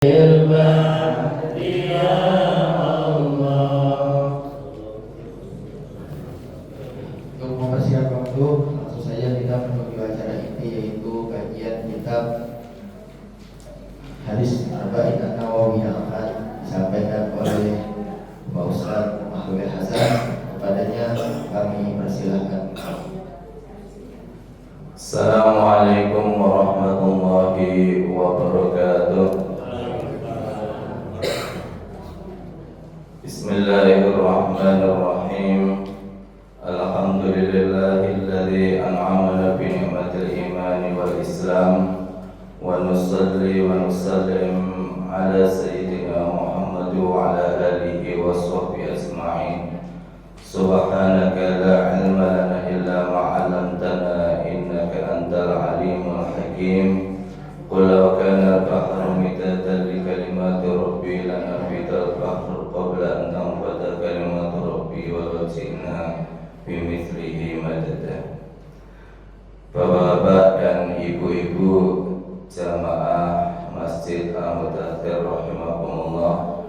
Untuk mempersiapkan waktu, langsung saja kita menuju acara inti, yaitu kajian kitab Hadis Arba'in An-Nawawi yang akan disampaikan oleh Pak Ustaz Abdul Hasan. Kepadanya kami persilahkan. Assalamualaikum warahmatullahi wabarakatuh. Bismillahirrahmanirrahim. Alhamdulillahilladzi an'amana bi ni'matil imani wal islam, wa nusalli wa nusallim ala sayyidina Muhammad wa ala alihi wa sahbihi ajma'in. Subhanaka la ilma lana illa ma 'allamtana innaka antal alimul hakim. Qul law kana al-bahru midadan li kalimati rabbi lanafida al-bahru qabla an tanfada kalimatu rabbi wa law ji'na bimithlihi madada. Bapak-bapak dan ibu-ibu jamaah Masjid Al-Mudaththir rahimakumullah,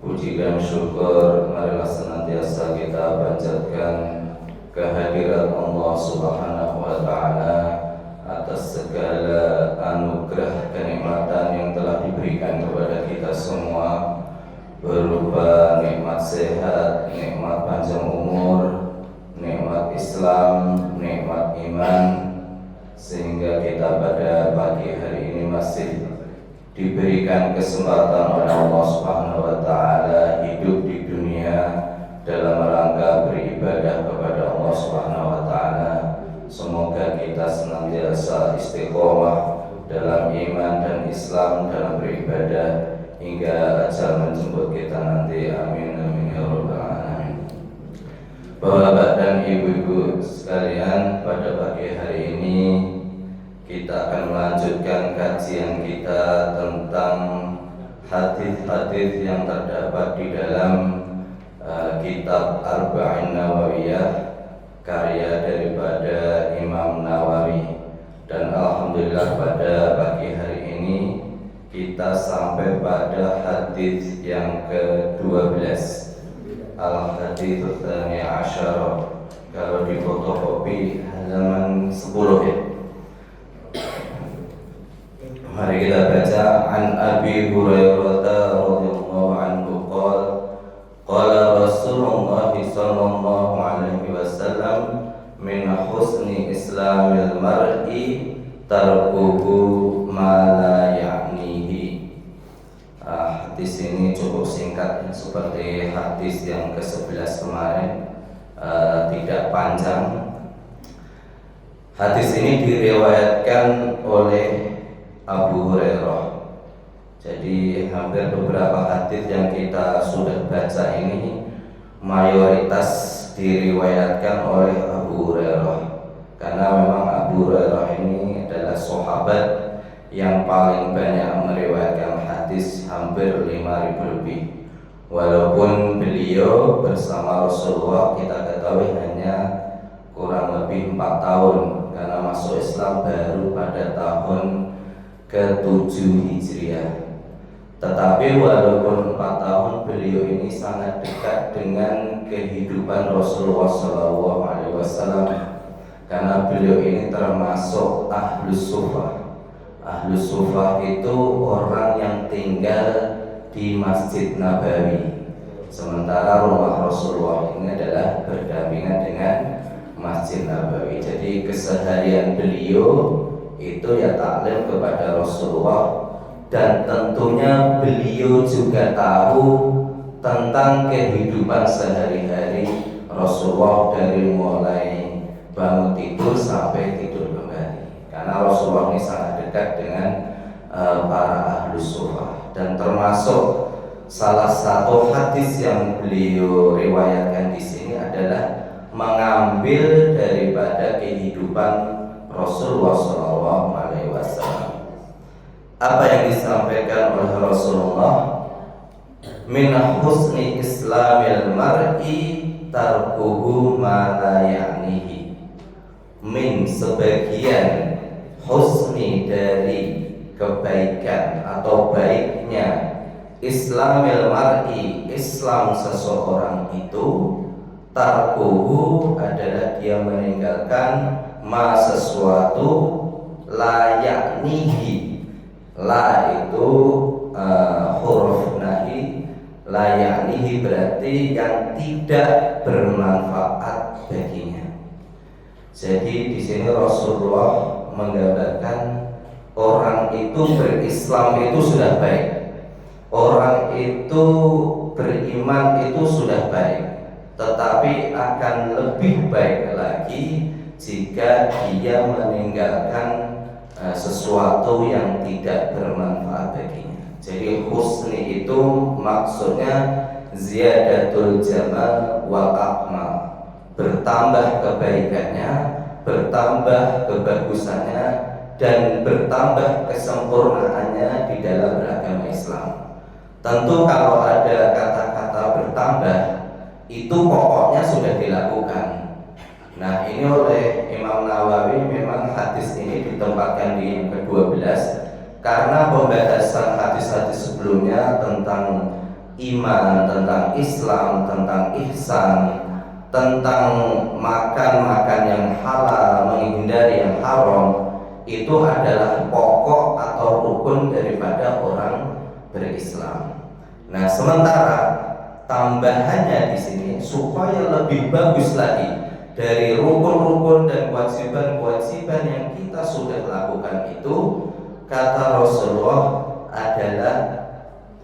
puji dan syukur marilah senantiasa kita panjatkan kehadirat Allah Subhanahu wa Ta'ala atas segala anugerah kenikmatan yang telah diberikan kepada kita semua, berupa nikmat sehat, nikmat panjang umur, nikmat Islam, nikmat iman, sehingga kita pada pagi hari ini masih diberikan kesempatan oleh Allah Subhanahu wa Ta'ala hidup di dunia dalam rangka beribadah kepada Allah Subhanahu wa Ta'ala. Semoga kita senantiasa istiqomah dalam iman dan Islam, dalam beribadah hingga ajal menjemput kita nanti. Amin amin ya rabbal alamin. Bapak dan ibu-ibu sekalian, pada pagi hari ini kita akan melanjutkan kajian kita tentang hadis-hadis yang terdapat di dalam kitab Arba'in Nawawiyah, karya daripada Imam Nawawi. Dan alhamdulillah pada pagi hari ini kita sampai pada hadis yang ke-12, Al-Hadits Tsani Asyara. Kalau di fotokopi halaman 10 ya. Mari kita baca. An Abi Hurairah radhiyallahu anhu qala Rasulullah sallallahu alaihi wasallam, min husni islamil mar'i tarkuhu ma la ya'nihi. Hadis ini cukup singkat, seperti hadis yang ke-11 kemarin, tidak panjang. Hadis ini diriwayatkan oleh Abu Hurairah. Jadi hampir beberapa hadis yang kita sudah baca ini mayoritas diriwayatkan oleh Abu Hurairah, karena memang Abu Hurairah ini adalah sahabat yang paling banyak meriwayatkan hadis, hampir 5.000 lebih. Walaupun beliau bersama Rasulullah kita ketahui hanya kurang lebih 4 tahun, karena masuk Islam baru pada tahun ke-7 Hijriah. Tetapi walaupun 4 tahun, beliau ini sangat dekat dengan kehidupan Rasulullah SAW, karena beliau ini termasuk Ahlus Suffah. Ahlus Suffah itu orang yang tinggal di Masjid Nabawi, sementara rumah Rasulullah ini adalah berdampingan dengan Masjid Nabawi. Jadi keseharian beliau itu ya taklim kepada Rasulullah, dan tentunya beliau juga tahu tentang kehidupan sehari-hari Rasulullah dari mulai bangun tidur sampai tidur kembali, karena Rasulullah ini sangat dekat dengan para Ahlus Suffah. Dan termasuk salah satu hadis yang beliau riwayatkan di sini adalah mengambil daripada kehidupan Rasulullah SAW. Apa yang disampaikan oleh Rasulullah? Min husni islamil mar'i tarkuhu ma la ya'nihi. Min, sebagian husni dari kebaikan atau baiknya Islamil mar'i, Islam seseorang itu, tarkuhu adalah dia meninggalkan ma sesuatu layak nihi. La itu huruf nahi, layak nihi berarti yang tidak bermanfaat baginya. Jadi di sini Rasulullah menggambarkan orang itu berislam itu sudah baik, orang itu beriman itu sudah baik, tetapi akan lebih baik lagi jika dia meninggalkan sesuatu yang tidak bermanfaat baginya. Jadi husni itu maksudnya ziyadatul jamal wal akmal, bertambah kebaikannya, bertambah kebagusannya, dan bertambah kesempurnaannya di dalam beragama Islam. Tentu kalau ada kata-kata bertambah, itu pokoknya sudah dilakukan. Nah, ini oleh Imam Nawawi memang hadis ini ditempatkan di yang ke-12 karena pembahasan hadis-hadis sebelumnya tentang iman, tentang Islam, tentang ihsan, tentang makan yang halal, menghindari yang haram, itu adalah pokok atau rukun daripada orang berislam. Nah, sementara tambahannya di sini supaya lebih bagus lagi dari rukun-rukun dan kewajiban-kewajiban yang kita sudah lakukan itu, kata Rasulullah adalah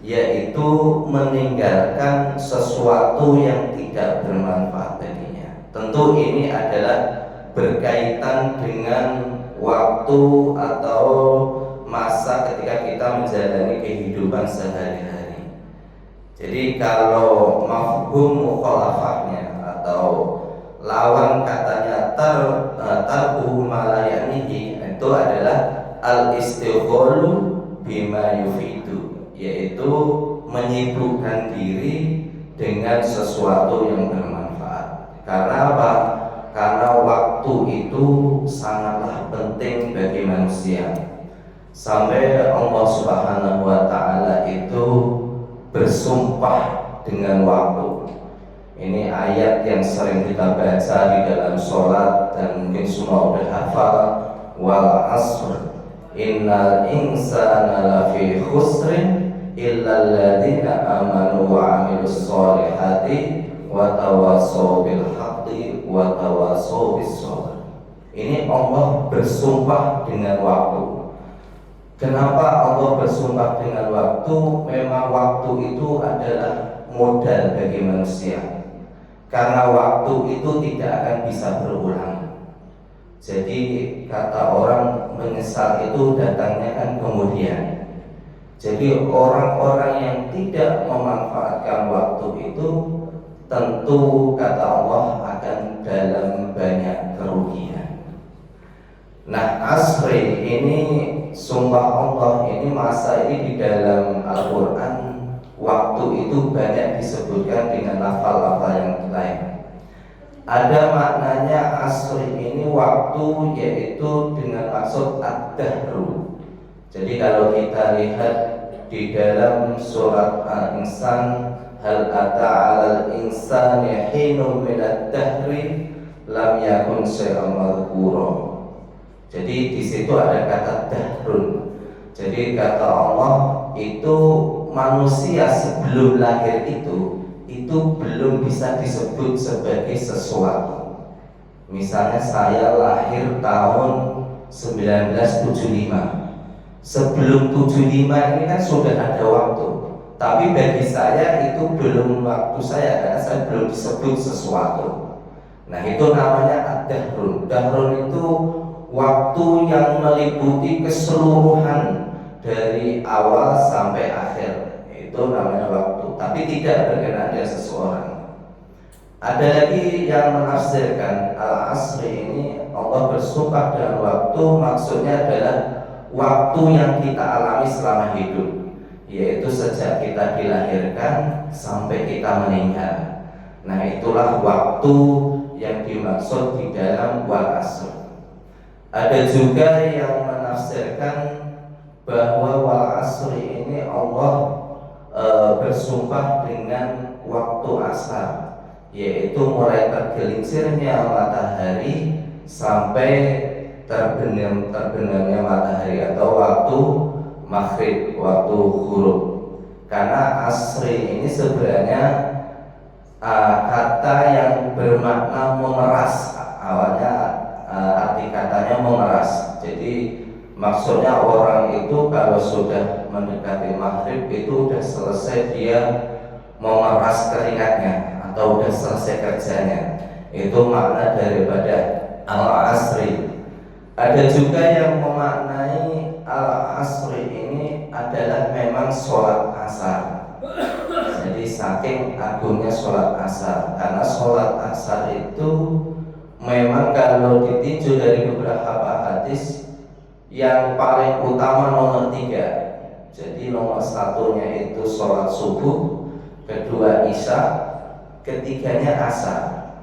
yaitu meninggalkan sesuatu yang tidak bermanfaat baginya. Tentu ini adalah berkaitan dengan waktu atau masa ketika kita menjalani kehidupan sehari-hari. Jadi kalau mafhum mukhalafahnya atau lawan katanya tarkuhu ma la ya'nihi itu adalah al-istighfalu bima yufidu, yaitu menyibukkan diri dengan sesuatu yang bermanfaat. Karena apa? Karena waktu itu sangatlah penting bagi manusia. Sampai Allah Subhanahu wa taala itu bersumpah dengan waktu. Ini ayat yang sering kita baca di dalam sholat dan mungkin semua udah hafal. Wal asr innal insana lafi khusrin illal ladzina amanu wa amilus sholihati wa tawassaw bil haqqi wa tawassaw bis sabr. Ini Allah bersumpah dengan waktu. Kenapa Allah bersumpah dengan waktu? Memang waktu itu adalah modal bagi manusia. Karena waktu itu tidak akan bisa berulang. Jadi kata orang menyesal itu datangnya kan kemudian. Jadi orang-orang yang tidak memanfaatkan waktu itu tentu kata Allah akan dalam banyak kerugian. Nah, asri ini sumpah Allah ini masa ini di dalam Al-Quran waktu itu banyak disebutkan dengan lafal-lafal yang lain. Ada maknanya asri ini waktu, yaitu dengan maksud ad-dahru. Jadi kalau kita lihat di dalam surat Al-Insan, hal ata 'alal insani hinum minad dahri lam yakun syai'an madhkura. Jadi di situ ada kata dahrun. Jadi kata Allah itu manusia sebelum lahir itu belum bisa disebut sebagai sesuatu. Misalnya saya lahir tahun 1975. Sebelum 75 ini kan sudah ada waktu. Tapi bagi saya itu belum waktu saya karena saya belum disebut sesuatu. Nah, itu namanya ad-dahrun. Dahrun itu waktu yang meliputi keseluruhan dari awal sampai akhir. Itu namanya waktu, tapi tidak berkenaan dengan seseorang. Ada lagi yang menafsirkan al-asri ini Allah bersumpah dengan waktu, maksudnya adalah waktu yang kita alami selama hidup, yaitu sejak kita dilahirkan sampai kita meninggal. Nah, itulah waktu yang dimaksud di dalam wal asr. Ada juga yang menafsirkan bahwa wal asri ini Allah bersumpah dengan waktu asar, yaitu mulai tergelincirnya matahari sampai terbenamnya matahari atau waktu maghrib, waktu ghurub. Karena asri ini sebenarnya kata yang bermakna memeras. Awalnya arti katanya memeras. Jadi maksudnya orang itu kalau sudah mendekati maghrib itu sudah selesai dia memeras keringatnya atau sudah selesai kerjanya. Itu makna daripada al-asri. Ada juga yang memaknai al-asri ini adalah memang sholat asar. Jadi saking agungnya sholat asar, karena sholat asar itu memang kalau ditinjau dari beberapa hadis yang paling utama nomor 3. Jadi nomor satunya itu sholat subuh, kedua isya, ketiganya asar.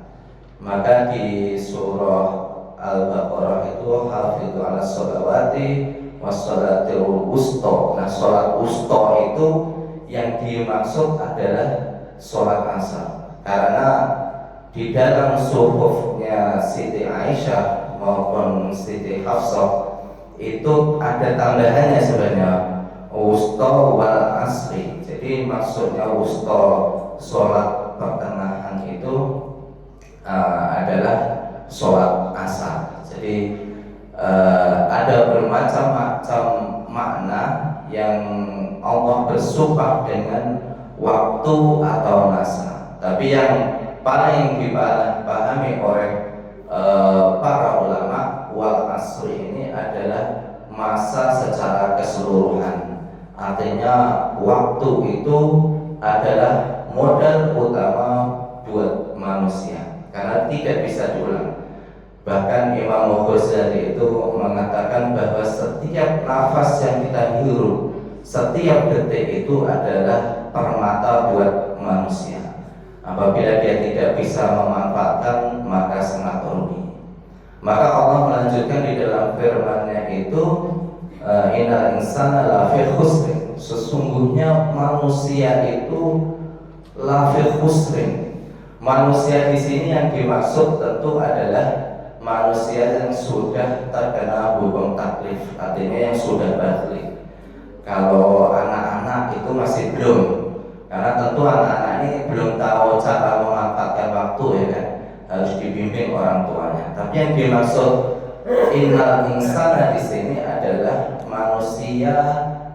Maka di surah Al-Baqarah itu hafidhu ala sholawati wassalatul wusta. Nah, sholat wusta itu yang dimaksud adalah sholat asar. Karena di dalam suhufnya Siti Aisyah maupun Siti Hafsah itu ada tambahannya sebenarnya wusta wal asri. Jadi maksudnya wusta sholat pertengahan itu adalah sholat asar. Jadi ada bermacam-macam makna yang Allah bersumpah dengan waktu atau masa. Tapi yang paling dipahami oleh para ulama, wal asri ini adalah masa secara keseluruhan. Artinya waktu itu adalah modal utama buat manusia karena tidak bisa diulang. Bahkan Imam Ghazali itu mengatakan bahwa setiap nafas yang kita hirup, setiap detik itu adalah permata buat manusia. Apabila dia tidak bisa memanfaatkan, maka sangat rugi. Maka Allah melanjutkan di dalam firman-Nya itu, innal insana lafi khusrin. Sesungguhnya manusia itu lafi khusrin. Manusia di sini yang dimaksud tentu adalah manusia yang sudah terkena hukum taklif, artinya yang sudah balik. Kalau anak-anak itu masih belum, karena tentu anak-anak ini belum tahu cara memanfaatkan waktu, ya kan, harus dibimbing orang tuanya. Tapi yang dimaksud innal insana di sini adalah manusia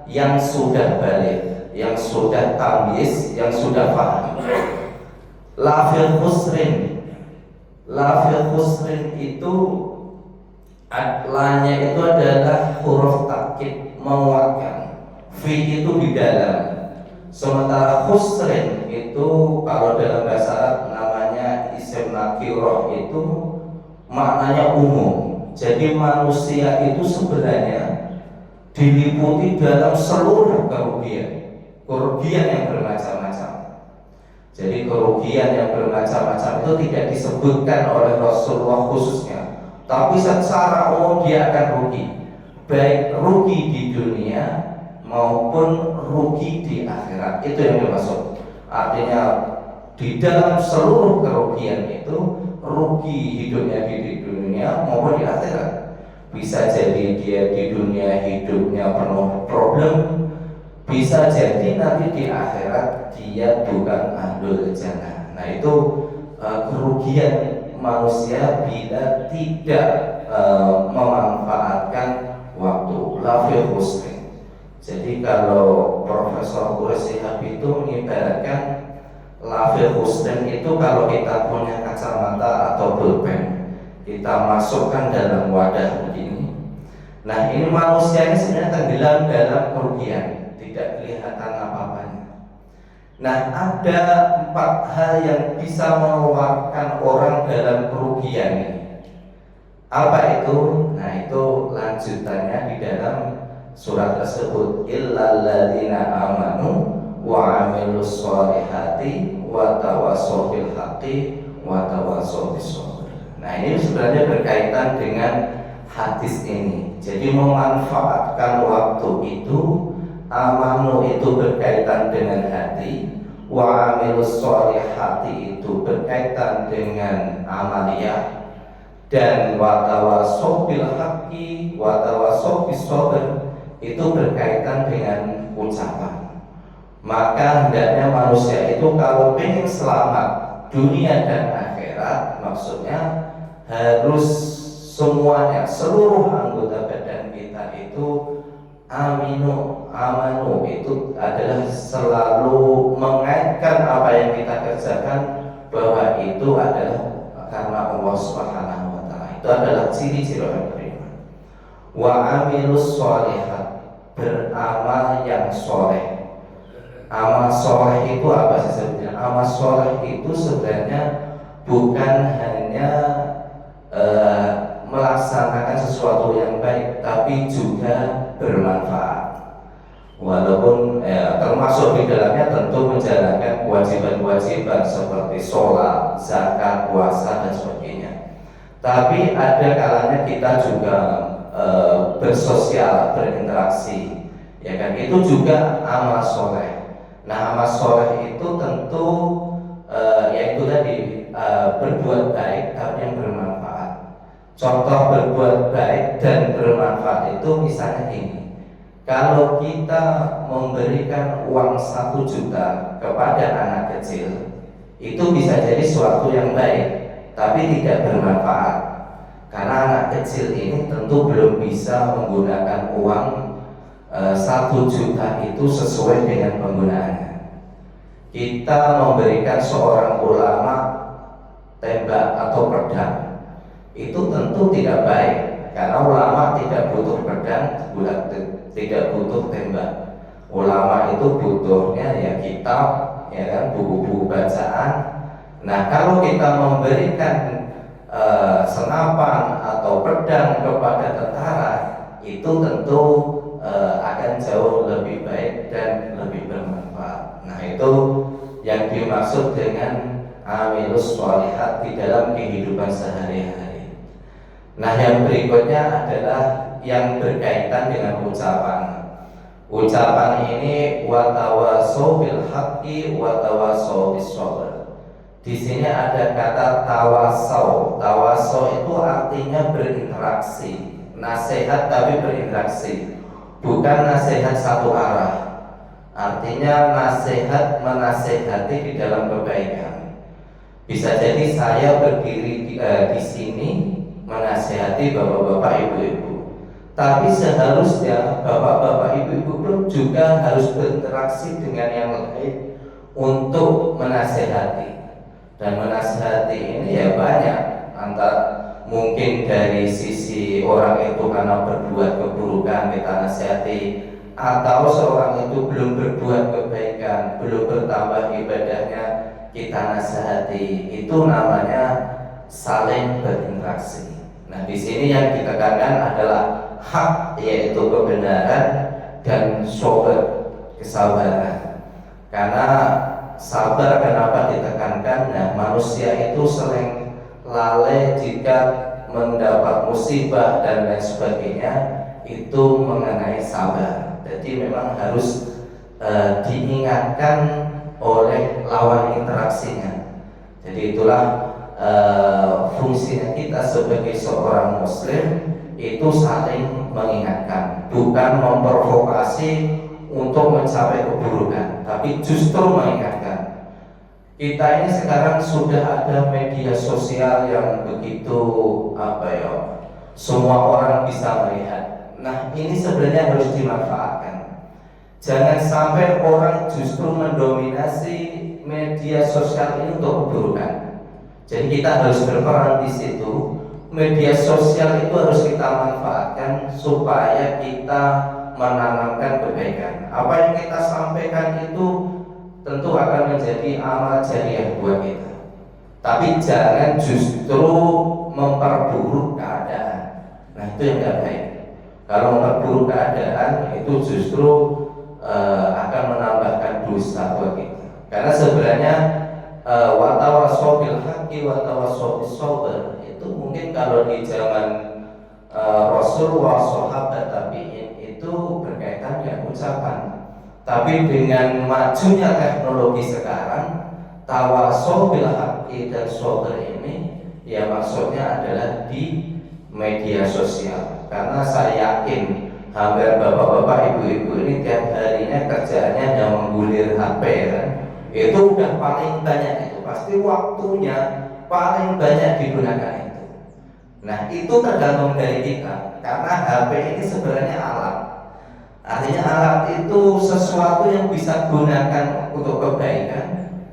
yang sudah balik, yang sudah tamyiz, yang sudah paham. Lafil khusrin. Lafil khusrin itu lanya itu adalah huruf takkid menguatkan, fi itu di dalam. Sementara khusrin itu kalau dalam bahasa Arab namanya isim nakirah, itu maknanya umum. Jadi manusia itu sebenarnya diliputi dalam seluruh kerugian yang bermacam-macam. Jadi kerugian yang bermacam-macam itu tidak disebutkan oleh Rasulullah khususnya, tapi secara umum dia akan rugi, baik rugi di dunia maupun rugi di akhirat. Itu yang dimaksud. Artinya di dalam seluruh kerugian itu rugi hidupnya di dunia maupun di akhirat. Bisa jadi dia di dunia hidupnya penuh problem, bisa jadi nanti di akhirat dia bukan ahlul jannah. Nah itu kerugian manusia bila tidak memanfaatkan waktu. Lafil husni. Jadi kalau Profesor Quraish Shihab itu mengibaratkan lafil husni itu kalau kita punya kacamata atau pulpen, kita masukkan dalam wadah begini. Nah ini manusia ini sebenarnya tenggelam dalam kerugian, tidak kelihatan apa-apanya. Nah ada 4 hal yang bisa mengeluarkan orang dalam kerugian ini. Apa itu? Nah itu lanjutannya di dalam surat tersebut, illal ladzina amanu wa amilus sholihati wa tawassaw bil haqqi wa tawassaw bis sabr. Nah ini sebenarnya berkaitan dengan hadis ini. Jadi memanfaatkan waktu itu, amanu itu berkaitan dengan hati, wa amilus sholihati itu berkaitan dengan amaliyah, dan watawasau bil haqqi watawasau bis sabr itu berkaitan dengan ucapan. Maka hendaknya manusia itu kalau ingin selamat dunia dan akhirat, maksudnya harus semuanya, seluruh anggota badan kita itu amanu itu adalah selalu mengaitkan apa yang kita kerjakan bahwa itu adalah karena Allah Subhanahu wa taala. Itu adalah ciri-ciri orang beriman. Wa amilus sholihat, beramal yang soleh. Amal soleh itu apa sih sebenarnya? Amal soleh itu sebenarnya bukan hanya melaksanakan sesuatu yang baik, tapi juga bermanfaat. Walaupun termasuk di dalamnya tentu menjalankan kewajiban-kewajiban seperti sholat, zakat, puasa dan sebagainya. Tapi ada kalanya kita juga bersosial, berinteraksi, ya kan? Itu juga amal soleh. Nah, amal soleh itu tentu yaitu tadi berbuat baik tapi yang bermanfaat. Contoh berbuat baik dan bermanfaat itu misalnya ini, kalau kita memberikan uang 1 juta kepada anak kecil, itu bisa jadi sesuatu yang baik tapi tidak bermanfaat, karena anak kecil ini tentu belum bisa menggunakan uang 1 juta itu sesuai dengan penggunaannya. Kita memberikan seorang ulama tembak atau pedang, itu tentu tidak baik, karena ulama tidak butuh pedang, tidak butuh tembak. Ulama itu butuhnya ya kitab, ya kan, buku-buku bacaan. Nah, kalau kita memberikan senapan atau pedang kepada tentara, itu tentu akan jauh lebih baik dan lebih bermanfaat. Nah, itu yang dimaksud dengan amilus sholihat di dalam kehidupan sehari-hari. Nah, yang berikutnya adalah yang berkaitan dengan ucapan. Ucapan ini watawasau bil haqqi watawasau bis sabr. Di sini ada kata tawasau. Tawasau itu artinya berinteraksi, nasihat tapi berinteraksi, bukan nasihat satu arah. Artinya nasihat menasihati di dalam kebaikan. Bisa jadi saya berdiri di sini menasihati bapak-bapak, ibu-ibu, tapi seharusnya bapak-bapak, ibu-ibu pun juga harus berinteraksi dengan yang lain untuk menasihati. Dan menasihati ini ya banyak, antara mungkin dari sisi orang itu karena berbuat keburukan kita nasihati, atau seorang itu belum berbuat kebaikan, belum bertambah ibadahnya, kita nasihati. Itu namanya saling berinteraksi. Nah, di sini yang ditekankan adalah hak, yaitu kebenaran, dan sabar, kesabaran. Karena sabar kenapa ditekankan? Nah, manusia itu sering lalai jika mendapat musibah dan lain sebagainya, itu mengenai sabar. Jadi memang harus diingatkan oleh lawan interaksinya. Jadi itulah fungsinya kita sebagai seorang muslim, itu saling mengingatkan, bukan memprovokasi untuk mencapai keburukan, tapi justru mengingatkan. Kita ini sekarang sudah ada media sosial yang begitu semua orang bisa melihat. Nah, ini sebenarnya harus dimanfaatkan. Jangan sampai orang justru mendominasi media sosial ini untuk keburukan. Jadi kita harus berperan di situ. Media sosial itu harus kita manfaatkan supaya kita menanamkan kebaikan. Apa yang kita sampaikan itu tentu akan menjadi amal jariah buat kita. Tapi jangan justru memperburuk keadaan. Nah, itu yang tidak baik. Kalau memperburuk keadaan itu justru akan menambahkan dosa buat kita. Karena sebenarnya watawasau bil haqqi watawasau bis sabr itu mungkin kalau di zaman Rasul wa sahabat tabi'in itu berkaitan dengan ucapan. Tapi dengan majunya teknologi sekarang, tawasau bil haqqi dan sabr ini ya maksudnya adalah di media sosial. Karena saya yakin hampir bapak-bapak, ibu-ibu ini tiap harinya kerjaannya hanya menggulir HP kan. Itu udah paling banyak, itu pasti waktunya paling banyak digunakan itu. Nah itu tergantung dari kita, karena HP ini sebenarnya alat. Artinya alat itu sesuatu yang bisa gunakan untuk kebaikan,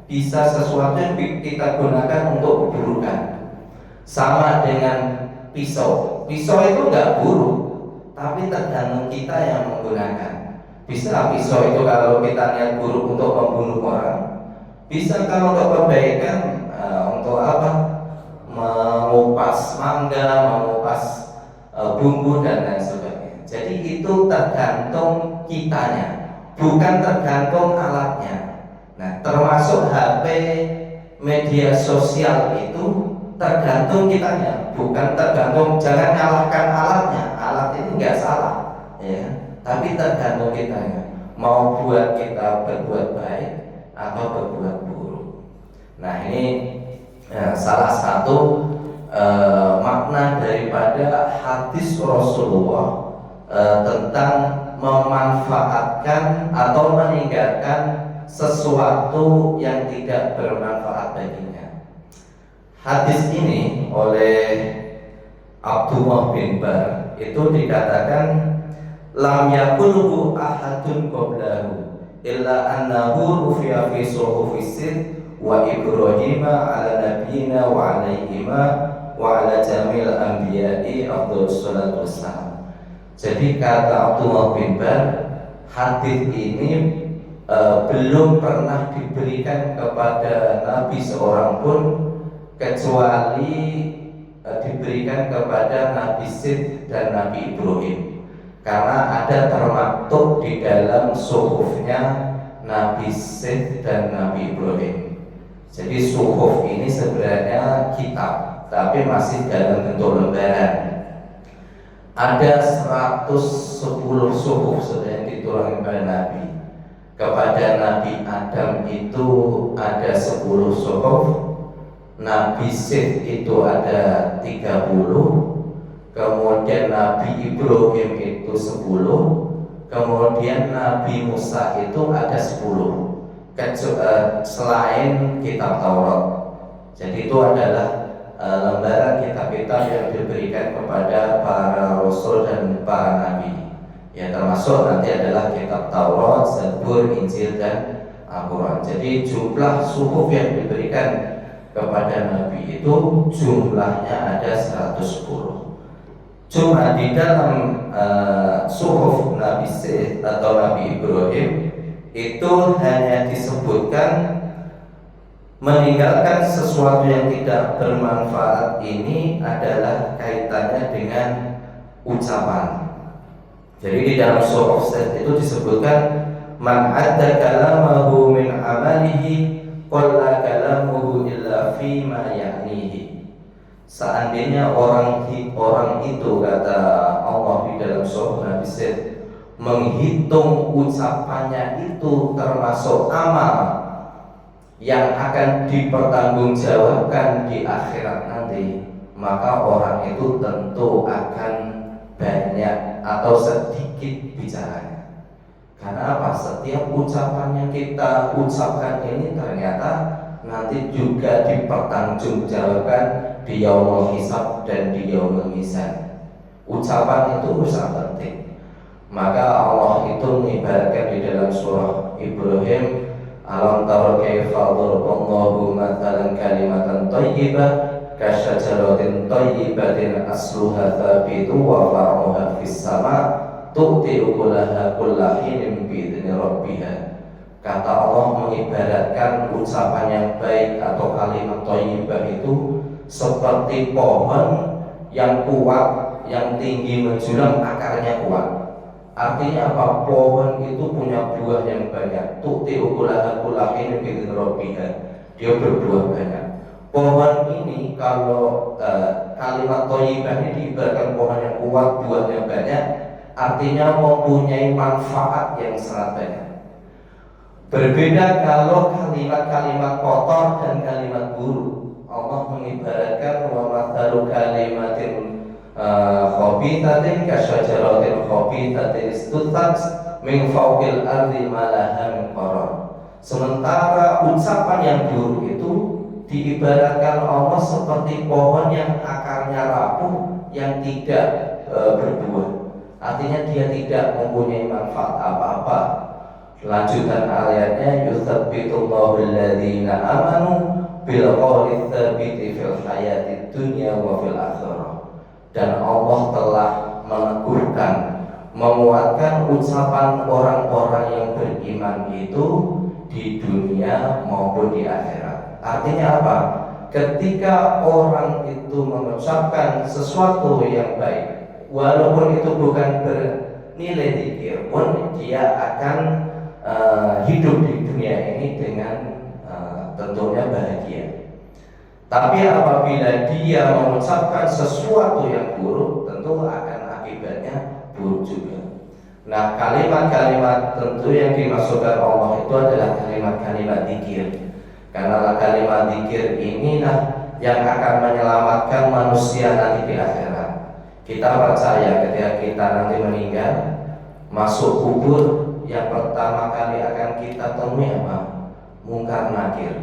bisa sesuatu yang kita gunakan untuk keburukan. Sama dengan pisau. Pisau itu nggak buruk, tapi tergantung kita yang menggunakan. Bisa pisau itu kalau kita niat buruk untuk membunuh orang, bisa kalau untuk kebaikan, untuk apa? Mengupas mangga, mengupas bumbu dan lain sebagainya. Jadi itu tergantung kitanya, bukan tergantung alatnya. Nah, termasuk HP, media sosial itu tergantung kitanya, bukan tergantung. Jangan nyalahkan alatnya, alat ini nggak salah, ya. Tapi tergantung kitanya, mau buat kita berbuat baik atau berbuat buruk. Nah ini salah satu makna daripada hadis Rasulullah tentang memanfaatkan atau meninggalkan sesuatu yang tidak bermanfaat baginya. Hadis ini oleh Abdullah bin Bar itu dikatakan lam yakulhu ahadun qablahu illa annahu rufi'a fi suhufis wa Ibrahim ala nabiyina wa alaihima wa ala jamil anbiya'i afdhalus salatu wassalam. Jadi kata Abdullah bin Bar, hadis ini belum pernah diberikan kepada Nabi seorang pun kecuali diberikan kepada Nabi Sid dan Nabi Ibrahim, karena ada termaktub di dalam suhufnya Nabi Sid dan Nabi Ibrahim. Jadi suhuf ini sebenarnya kitab, tapi masih dalam bentuk lembaran. Ada 110 suhuf sudah yang diturunkan kepada Nabi. Kepada Nabi Adam itu ada 10 suhuf, Nabi Sid itu ada 30, kemudian Nabi Ibrahim itu 10, kemudian Nabi Musa itu ada 10, selain kitab Taurat. Jadi itu adalah lembaran kitab-kitab yang diberikan kepada para rasul dan para nabi. Ya, termasuk nanti adalah kitab Taurat, Zabur, Injil dan Al-Quran. Jadi jumlah suhuf yang diberikan kepada nabi itu jumlahnya ada 110. Cuma di dalam suhuf Nabi Syed atau Nabi Ibrahim itu hanya disebutkan meninggalkan sesuatu yang tidak bermanfaat ini adalah kaitannya dengan ucapan. Jadi di dalam surah Syed itu disebutkan man adda kalamahu min amalihi qalla kalamuhu illa fi ma ya'nihi. Seandainya orang itu, kata Allah di dalam surah Nabi Syed, menghitung ucapannya itu termasuk amal yang akan dipertanggungjawabkan di akhirat nanti, maka orang itu tentu akan banyak atau sedikit bicaranya. Karena apa? Setiap ucapan yang kita ucapkan ini ternyata nanti juga dipertanggungjawabkan di yaumul hisab dan di yaumul mizan. Ucapan itu sangat penting. Maka Allah itu mengibaratkan di dalam surah Ibrahim, alam tara kaifa daraballahu mathalan kalimatan thayyibah kasyajaratin thayyibatin asluha thabitu wa far'uha fis sama tu'ti ukulaha kullahinin bi'idzni rabbiha. Kata Allah mengibaratkan ucapan yang baik atau kalimat thayyibah itu seperti pohon yang kuat, yang tinggi menjulang, akarnya kuat. Artinya apa? Pohon itu punya buah yang banyak. Tu'ti ukulaha kullahinin bi'idzni rabbiha. Dia berbuah banyak. pohon ini kalau kalimat thayyibah ini diibaratkan pohon yang kuat, buahnya banyak, artinya mempunyai manfaat yang sangat banyak. Berbeda kalau kalimat-kalimat kotor dan kalimat buruk. Allah mengibaratkan wa mathalu kalimatin khabithatin kasyajaratin khabithatin istutat min fawqil ardi ma laha min qarar. Sementara ucapan yang buruk itu diibaratkan Allah seperti pohon yang akarnya rapuh, yang tidak berbuah. Artinya dia tidak mempunyai manfaat apa-apa. Lanjutan ayatnya, yutsabbitullahu alladziina amanu bil qawli tsabiti fil hayatid dunya wa fil akhirah. Dan Allah telah meneguhkan, menguatkan ucapan orang-orang yang beriman itu di dunia maupun di akhirat. Artinya apa? Ketika orang itu mengucapkan sesuatu yang baik, walaupun itu bukan bernilai zikir pun, dia akan hidup di dunia ini dengan tentunya bahagia. Tapi apabila dia mengucapkan sesuatu yang buruk, tentu akan akibatnya buruk juga. Nah, kalimat-kalimat tentu yang dimasukkan Allah itu adalah kalimat-kalimat zikir. Karena kalimat zikir inilah yang akan menyelamatkan manusia nanti di akhirat. Kita percaya ketika kita nanti meninggal, masuk kubur, yang pertama kali akan kita temui apa? Mungkar nakir.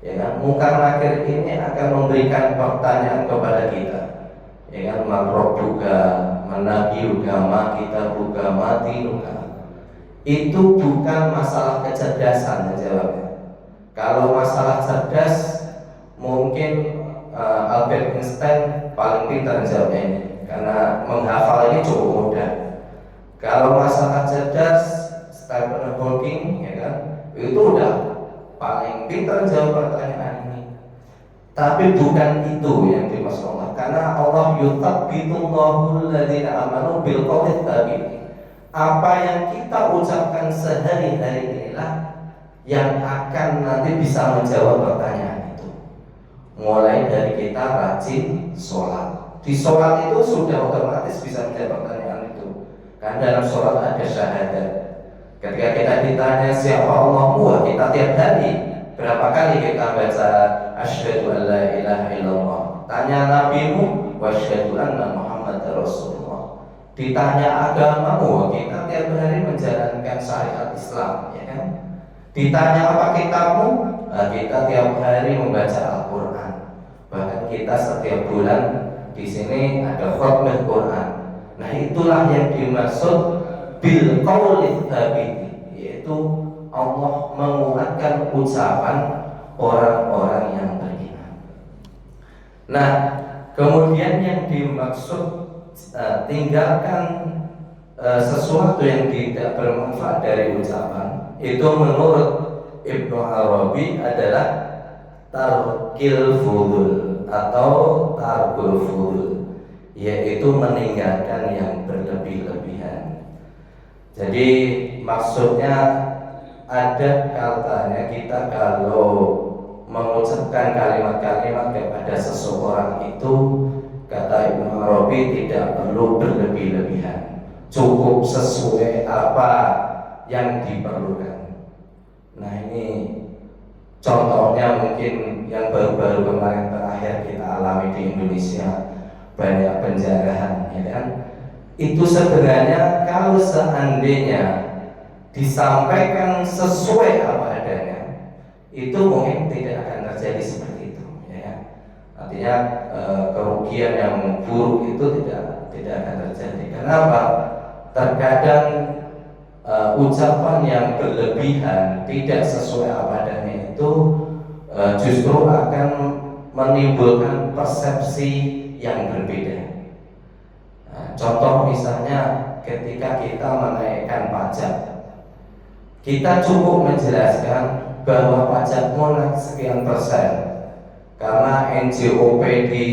Ya kan? Mungkar nakir ini akan memberikan pertanyaan kepada kita. Ya kan? Man rabbuka, man nabiyuka, ma kitabuka, ma dinuka. Itu bukan masalah kecerdasan jawabnya. Kalau masalah cerdas, mungkin Albert Einstein paling pintar jawabnya ini, karena menghafal ini cukup mudah. Kalau masalah cerdas, Stephen Hawking, ya kan, itu udah paling pintar jawab pertanyaan ini. Tapi bukan itu yang dimaksud Allah, karena Allah yutsabbitullahu alladziina amanu bil qawli tsabit. Apa yang kita ucapkan sehari-hari inilah yang akan nanti bisa menjawab pertanyaan itu. Mulai dari kita rajin sholat. Di sholat itu sudah otomatis bisa menjawab pertanyaan itu. Kan dalam sholat ada syahadat. Ketika kita ditanya siapa Allahmu, kita tiap hari berapa kali kita baca asyhadu an la ilaha illallah. Tanya nabimu, wa asyhadu anna Muhammadar Rasulullah. Ditanya agamamu, kita tiap hari menjalankan syariat Islam, ya kan? Ditanya apa kitabmu, kita tiap hari membaca Al-Quran. Bahkan kita setiap bulan di sini ada khutbah Quran. Nah, itulah yang dimaksud bil qawli tsabit, yaitu Allah menguatkan ucapan orang-orang yang beriman. Nah, kemudian yang dimaksud tinggalkan sesuatu yang tidak bermanfaat dari ucapan, itu menurut Ibnu Arabi adalah tarkil fudul atau tarkul fudul, yaitu meninggalkan yang berlebih-lebihan. Jadi maksudnya ada katanya kita kalau mengucapkan kalimat-kalimat kepada seseorang itu, kata Ibnu Arabi, tidak perlu berlebih-lebihan, cukup sesuai apa yang diperlukan. Nah, ini contohnya mungkin yang baru-baru kemarin terakhir kita alami di Indonesia, banyak penjarahan, ya kan? Itu sebenarnya kalau seandainya disampaikan sesuai apa adanya, itu mungkin tidak akan terjadi seperti itu, ya kan? Artinya kerugian yang buruk itu tidak akan terjadi. Kenapa? Terkadang ucapan yang berlebihan, tidak sesuai apa adanya itu justru akan menimbulkan persepsi yang berbeda. Contoh misalnya ketika kita menaikkan pajak, kita cukup menjelaskan bahwa pajakmu naik sekian persen karena NJOP di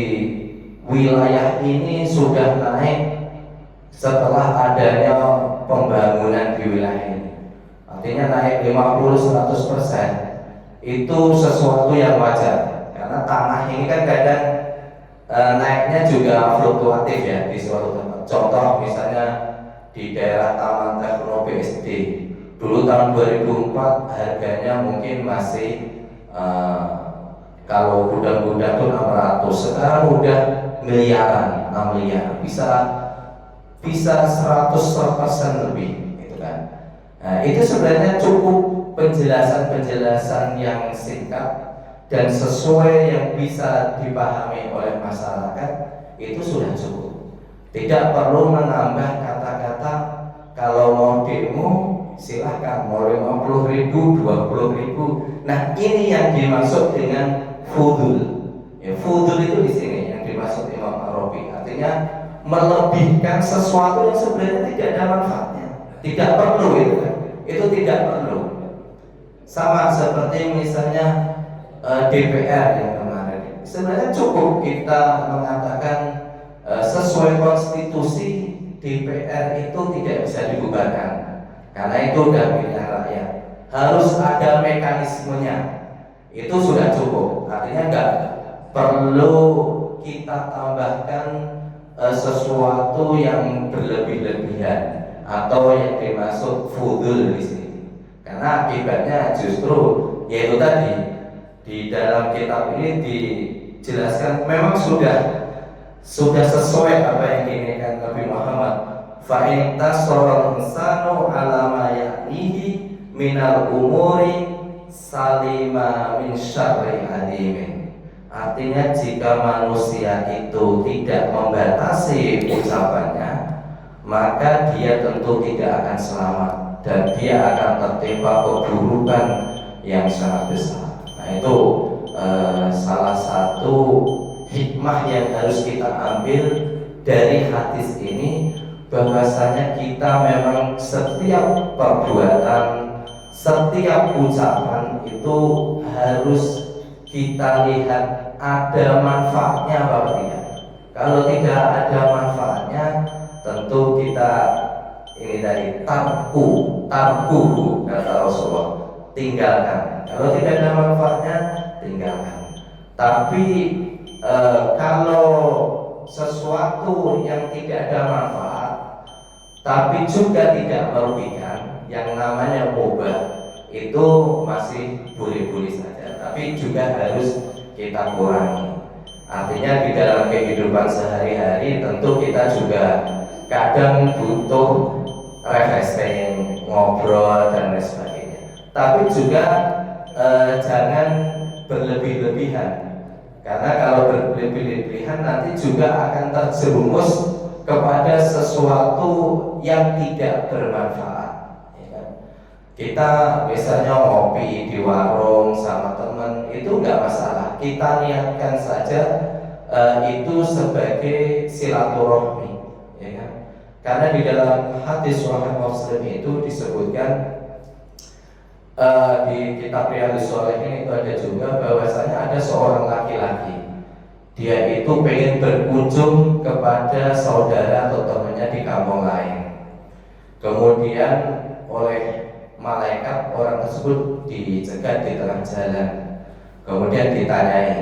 wilayah ini sudah naik setelah adanya pembangunan di wilayah ini. Artinya naik 50-100%, itu sesuatu yang wajar Karena tanah ini kan kadang naiknya juga fluktuatif ya di suatu tempat. Contoh misalnya di daerah Taman Tekno BSD, dulu tahun 2004 harganya mungkin masih kalau gudang-gudang itu 600, sekarang udah miliaran, 6 miliar, bisa 100% lebih gitu kan. Nah, itu sebenarnya cukup penjelasan-penjelasan yang singkat dan sesuai yang bisa dipahami oleh masyarakat, itu sudah cukup. Tidak perlu menambah kata-kata. Kalau mau demo silahkan, mau 50.000, 20.000. Nah, ini yang dimaksud dengan fudul. Ya, fudul itu di sini yang dimaksud Imam Arabi. Artinya melebihkan sesuatu yang sebenarnya tidak ada manfaatnya, tidak perlu itu kan. Itu tidak perlu. Sama seperti misalnya DPR yang kemarin. Sebenarnya cukup kita mengatakan sesuai konstitusi DPR itu tidak bisa dibubarkan karena itu udah pilihan rakyat. Harus ada mekanismenya. Itu sudah cukup. Artinya enggak perlu kita tambahkan sesuatu yang berlebih-lebihan atau yang dimaksud fudul di sini. Karena akibatnya justru yaitu tadi di dalam kitab ini dijelaskan memang sudah sesuai apa yang diinginkan Nabi Muhammad. Fa in tasara insanu ala ma ya'nihi minal umuri salima min syarri adimin. Artinya jika manusia itu tidak membatasi ucapannya, maka dia tentu tidak akan selamat dan dia akan tertimpa keburukan yang sangat besar. Nah, itu salah satu hikmah yang harus kita ambil dari hadis ini, bahwasanya kita memang setiap perbuatan, setiap ucapan itu harus kita lihat ada manfaatnya apa tidak. Kalau tidak ada manfaatnya, tentu kita ini tadi tarku kata Rasulullah, tinggalkan. Kalau tidak ada manfaatnya, tinggalkan. Tapi kalau sesuatu yang tidak ada manfaat tapi juga tidak merugikan, yang namanya mubah, itu masih boleh-boleh saja, tapi juga harus kita kurangi. Artinya di dalam kehidupan sehari-hari tentu kita juga kadang butuh refreshing, ngobrol dan lain sebagainya. Tapi juga jangan berlebih-lebihan. Karena kalau berlebih-lebihan nanti juga akan terjerumus kepada sesuatu yang tidak bermanfaat. Ya kan? Kita misalnya ngopi di warung sama teman, itu nggak masalah. Kita niatkan saja itu sebagai silaturahmi, ya kan? Karena di dalam hadis Sahih Muslim itu disebutkan di kitab Riyadhus Shalihin itu ada juga bahwasanya ada seorang laki-laki, dia itu pengen berkunjung kepada saudara atau temannya di kampung lain. Kemudian oleh malaikat orang tersebut dicegat di tengah jalan. Kemudian ditanyai,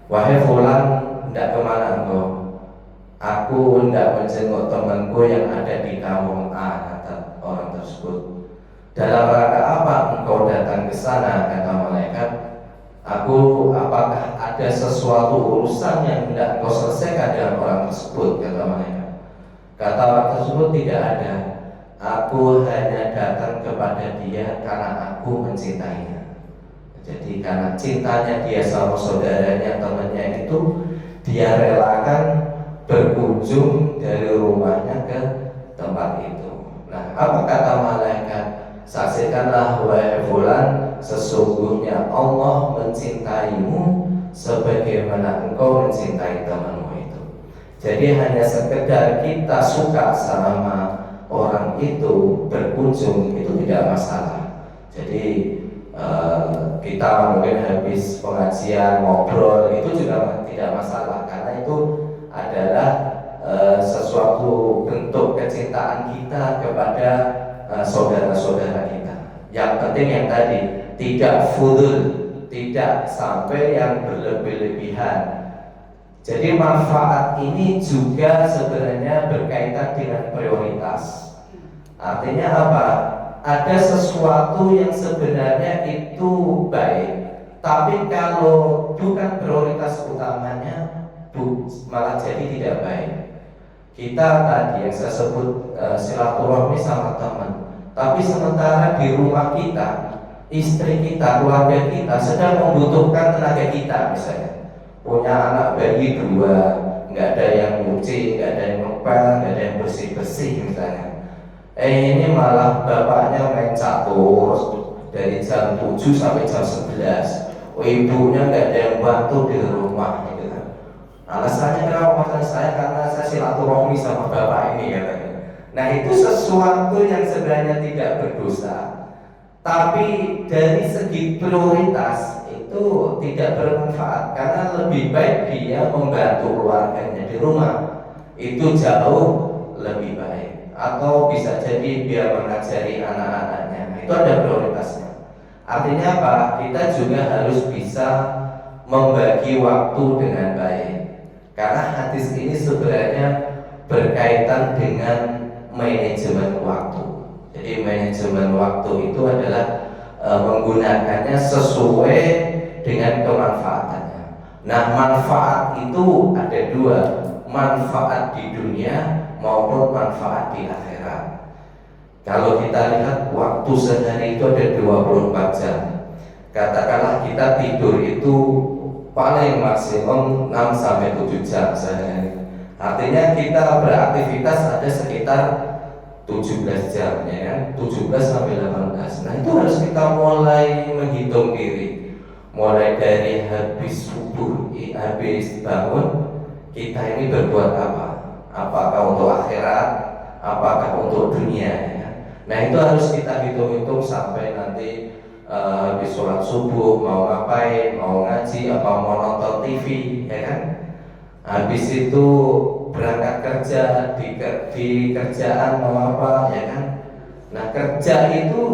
wahai fulan, hendak kemana engkau? Aku hendak menjenguk temanku yang ada di kampung A, kata orang tersebut. Dalam rangka apa engkau datang ke sana, kata malaikat? Apakah ada sesuatu urusan yang hendak engkau selesaikan dengan orang tersebut, kata malaikat. Kata orang tersebut, tidak ada. Aku hanya datang kepada dia karena aku mencintainya. Jadi karena cintanya dia sama saudaranya, temannya itu, dia relakan berkunjung dari rumahnya ke tempat itu. Nah, apa kata malaikat? Saksikanlah wahai fulan, sesungguhnya Allah mencintaimu sebagaimana engkau mencintai temanmu itu. Jadi hanya sekedar kita suka sama orang itu, berkunjung itu tidak masalah. Jadi kita mungkin habis pengajian ngobrol itu juga tidak masalah, karena itu adalah sesuatu bentuk kecintaan kita kepada saudara-saudara kita. Yang penting yang tadi, tidak fudul, tidak sampai yang berlebih-lebihan. Jadi manfaat ini juga sebenarnya berkaitan dengan prioritas. Artinya apa? Ada sesuatu yang sebenarnya itu baik, tapi kalau bukan prioritas utamanya, malah jadi tidak baik. Kita tadi yang saya sebut silaturahmi sama teman, tapi sementara di rumah kita, istri kita, keluarga kita sedang membutuhkan tenaga kita, misalnya punya anak bayi 2, nggak ada yang nyuci, nggak ada yang ngepel, nggak ada yang bersih-bersih misalnya. Ini malah bapaknya main catur dari jam 7 sampai jam 11. Ibunya nggak ada yang bantu di rumah gitu kan. Alasannya kenapa saya? Karena saya silaturahmi sama bapak ini ya. Nah, itu sesuatu yang sebenarnya tidak berdosa, tapi dari segi prioritas itu tidak bermanfaat, karena lebih baik dia membantu keluarganya di rumah, itu jauh lebih baik. Atau bisa jadi biar mengajari anak-anaknya, itu ada prioritasnya. Artinya apa? Kita juga harus bisa membagi waktu dengan baik, karena hadis ini sebenarnya berkaitan dengan manajemen waktu. Jadi manajemen waktu itu adalah menggunakannya sesuai dengan kemanfaatannya. Nah, manfaat itu ada 2, manfaat di dunia maupun manfaat di akhirat. Kalau kita lihat waktu sehari itu ada 24 jam. Katakanlah kita tidur itu paling maksimum 6 sampai 7 jam sehari. Artinya kita beraktivitas ada sekitar 17 jam ya kan? 17 sampai 18. Nah, itu harus kita mulai menghitung diri. Mulai dari habis subuh, habis bangun, kita ini berbuat apa? Apakah untuk akhirat, apakah untuk dunia ya? Nah, itu harus kita hitung-hitung sampai nanti habis sholat subuh mau ngapain, mau ngaji, apa mau nonton TV ya kan? Habis itu berangkat kerja, di kerjaan mau apa ya kan? Nah, kerja itu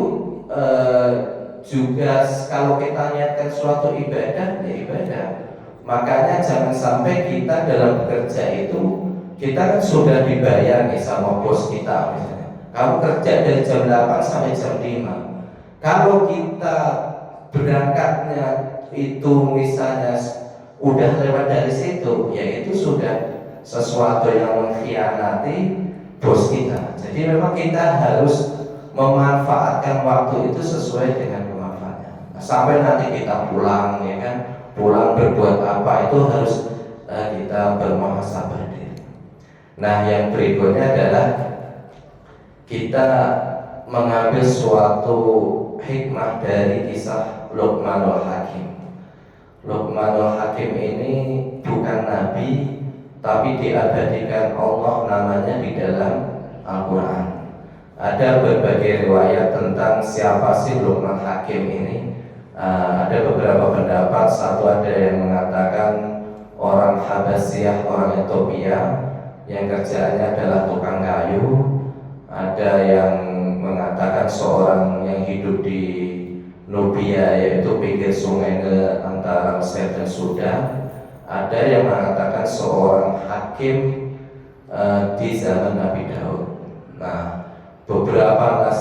juga kalau kita niatkan suatu ibadah ya ibadah. Makanya jangan sampai kita dalam bekerja itu kita kan sudah dibayar nih sama bos kita misalnya. Kamu kerja dari jam 8 sampai jam 5. Kalau kita berangkatnya itu misalnya udah lewat dari situ, ya itu sudah sesuatu yang mengkhianati bos kita. Jadi memang kita harus memanfaatkan waktu itu sesuai dengan kemanfaatnya. Nah, sampai nanti kita pulang ya kan, pulang berbuat apa itu harus kita bermuhasabah diri. Nah, yang berikutnya adalah kita mengambil suatu hikmah dari kisah Luqmanul Hakim. Luqmanul Hakim ini bukan nabi, tapi diabadikan Allah namanya di dalam Al-Quran. Ada berbagai riwayat tentang siapa sih Luqman Hakim ini. Ada beberapa pendapat. Satu ada yang mengatakan orang Habasyah, orang Ethiopia yang kerjaannya adalah tukang kayu. Ada yang mengatakan seorang yang hidup di Nubia, yaitu pinggir sungai antara Mesir dan Sudan. Ada yang mengatakan seorang hakim di zaman Nabi Daud. Nah, beberapa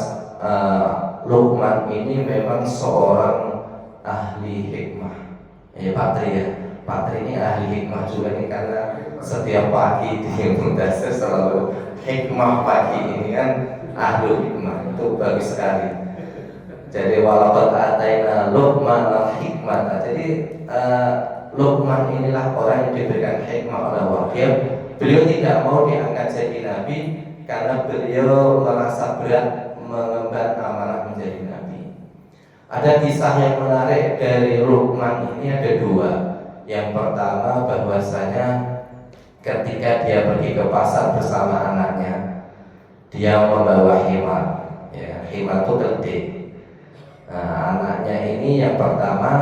Luqman ini memang seorang ahli hikmah. Patri ya, Patri ini ahli hikmah juga nih, karena setiap pagi di Mudasir selalu hikmah pagi ini kan ahli hikmah, itu bagus sekali. Jadi walaupun ataina Luqman al-hikmah. Jadi Luqman inilah orang yang diberikan hikmah oleh Allah. Beliau tidak mau diangkat jadi nabi karena beliau merasa berat mengemban amanah menjadi nabi. Ada kisah yang menarik dari Luqman ini, ada 2. Yang pertama bahwasanya ketika dia pergi ke pasar bersama anaknya, dia membawa himar. Ya, himar itu gede. Nah, anaknya ini yang pertama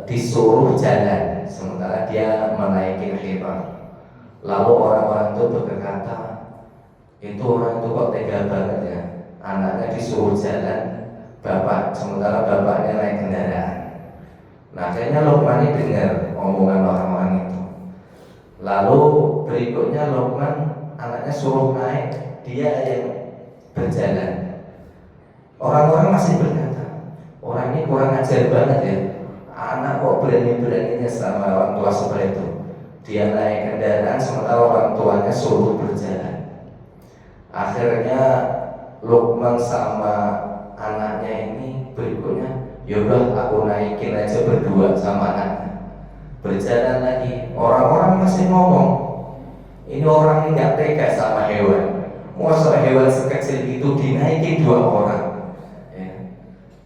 disuruh jalan sementara dia menaiki himar. Lalu orang-orang itu berkata, itu orang itu kok tega banget ya, anaknya disuruh jalan bapak, sementara bapaknya naik kendaraan. Nah, akhirnya Luqman ini dengar omongan orang-orang itu. Lalu berikutnya Luqman anaknya suruh naik, dia yang berjalan. Orang-orang masih berkata, orang ini kurang ajar banget ya. Anak kok berani-beraninya sama orang tua seperti itu. Dia naik kendaraan sementara orang tuanya suruh berjalan. Akhirnya Luqman sama anaknya ini berikutnya, yaudah aku naikin aja berdua sama anaknya. Berjalan lagi, orang-orang masih ngomong, ini orang ini nggak tega sama hewan. Masa hewan sekecil itu dinaikin 2 orang. Ya.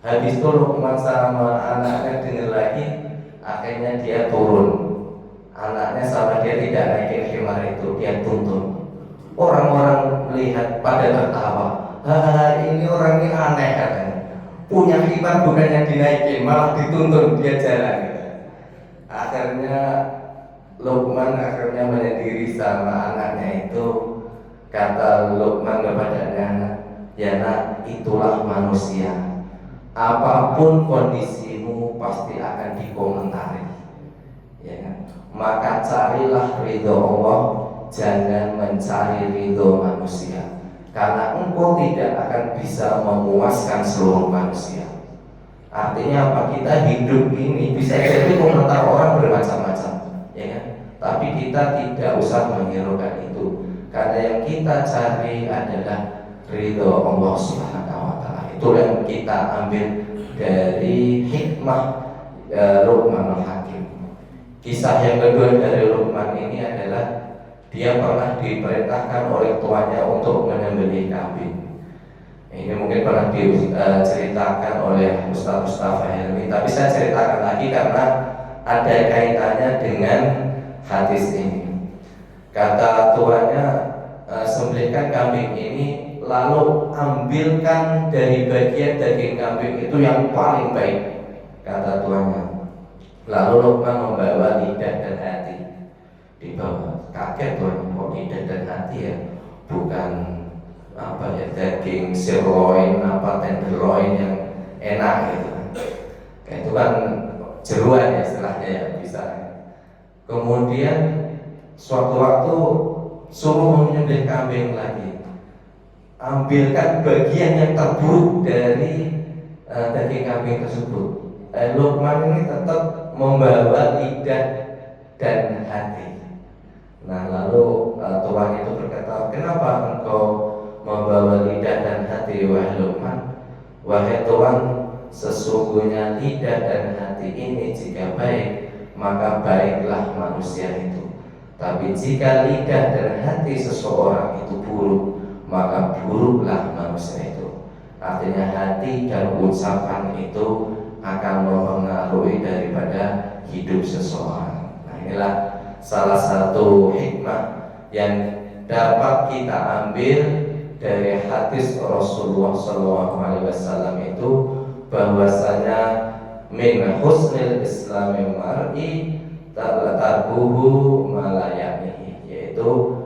Habis itu Luqman sama anaknya dengar lagi, akhirnya dia turun. Anaknya sama dia tidak naikin himar itu, dia tuntun. Orang-orang melihat pada tertawa. Ini orang ini aneh katanya. Punya himar bukannya dinaikin, malah dituntun dia jalan. Akhirnya Luqman menyendiri sama anaknya itu. Kata Luqman kepadanya, ya nak, itulah manusia. Apapun kondisimu pasti akan dikomentari. Ya kan? Maka carilah ridho Allah, jangan mencari ridho manusia, karena engkau tidak akan bisa memuaskan seluruh manusia. Artinya apa? Kita hidup ini bisa jadi komentar orang bermacam-macam, ya kan? Tapi kita tidak usah menghiraukan itu, karena yang kita cari adalah ridho Allah Subhanahu wa Ta'ala. Itu yang kita ambil dari hikmah Luqman Al-Hakim. Kisah yang kedua dari Luqman ini adalah dia pernah diperintahkan oleh tuanya untuk menyembelih kambing. Ini mungkin pernah diceritakan oleh Ustaz Mustafa Helmi, tapi saya ceritakan lagi karena ada kaitannya dengan hadis ini. Kata tuanya, sembelihkan kambing ini, lalu ambilkan dari bagian daging kambing itu yang paling baik, kata tuanya. Lalu Luqman membawa lidah dan hati. Dibawa, kaget tuan, kok lidah dan hati ya, bukan apa ya, daging sirloin apa tenderloin yang enak gitu. Itu kan jeruan ya istilahnya ya, bisa. Kemudian suatu waktu suruh menyembelih kambing lagi, ambilkan bagian yang terburuk dari daging kambing tersebut. Luqman ini tetap membawa lidah dan hati. Nah, lalu tuan itu berkata, kenapa engkau membawa lidah dan hati, wahai Luqman? Wahai tuan, sesungguhnya lidah dan hati ini jika baik, maka baiklah manusia itu. Tapi jika lidah dan hati seseorang itu buruk, maka buruklah manusia itu. Artinya hati dan ucapan itu akan mempengaruhi daripada hidup seseorang. Nah, inilah salah satu hikmah yang dapat kita ambil dari hadis Rasulullah SAW itu, bahwasanya min husnil islami mar'i tarkuhu malayani, yaitu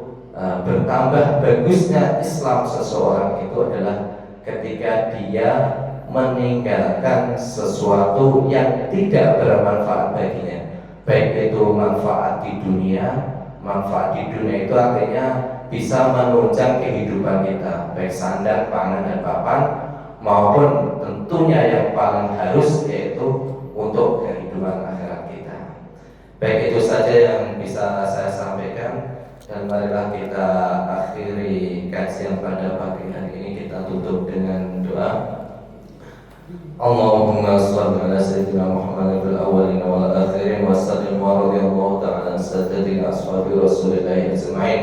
bertambah bagusnya Islam seseorang itu adalah ketika dia meninggalkan sesuatu yang tidak bermanfaat baginya, baik itu manfaat di dunia. Manfaat di dunia itu artinya bisa menunjang kehidupan kita, baik sandang, pangan, dan papan, maupun tentunya yang paling harus yaitu untuk kehidupan akhirat kita. Baik, itu saja yang bisa saya sampaikan, dan marilah kita akhiri kajian pada pagi hari ini. Kita tutup dengan doa. Allahumma shalli ala sayyidina Muhammad fil awwalin wal akhirin wa sallim wa radiyallahu ta'ala an sayyidina ashabi Rasulillah ajma'in.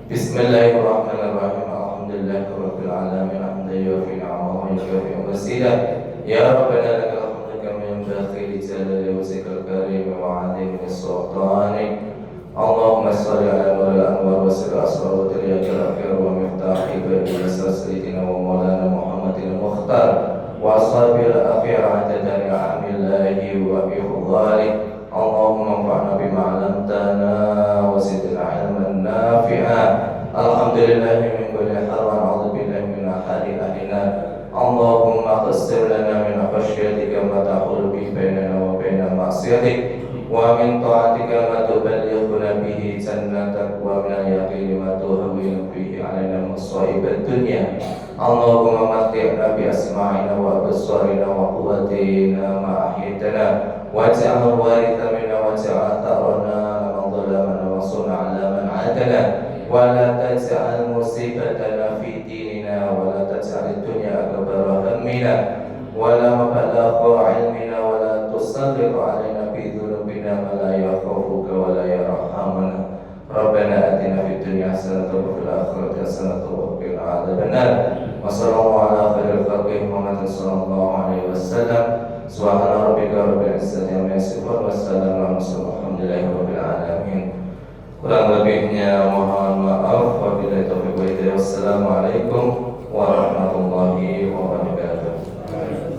Bismillahirrahmanirrahim. Alhamdulillahi rabbil alamin. Hamdan yuwaffi ni'amahu wa yukafi masidah. Ya Rabbana lakal hamdu kama yanbaghi li jalali wajhikal karim wa 'azimi sultanik. Allahumma shalli ala nuril anwar wa sirri asrar wa tiryakil akhir wa miftahi babil asrar sayyidina wa maulana Muhammadin al-Mukhtar wa ashabil akhir adadani amillahi wa ifdhalih. Allahumma anfa'na bima 'allamtana wa zidna 'ilman nafi'a. Alhamdulillahi min kulli hal wa na'udzu billahi min ahli ahlinar. Allahumma qassir lana معصيتك ومن طاعتك ما تبلغنا به جنتك ومن اليقين ما تهون به علينا مصائب الدنيا اللهم متعنا بأسماعنا وأبصارنا وقوتنا ما أحييتنا واجعله الوارث منا واجعل ثأرنا على من ظلمنا وانصرنا على من عادنا ولا تجعل مصيبتنا في ديننا ولا تجعل الدنيا أكبر همنا ولا مبلغ علمنا ولا تسلط علينا في ذنوبنا من لا يخافك ولا يرحمنا ربنا آتنا في الدنيا حسنة وفي الآخرة حسنة وقنا عذاب النار وصلى الله على خير خلقه محمد صلى الله عليه وسلم سبحان ربك رب العزة عما يصفون والسلام على المرسلين والحمد لله رب العالمين. Kurang lebihnya mohon maaf. Wabillahi taufiq wa hidayah. Wassalamualaikum warahmatullahi wabarakatuh.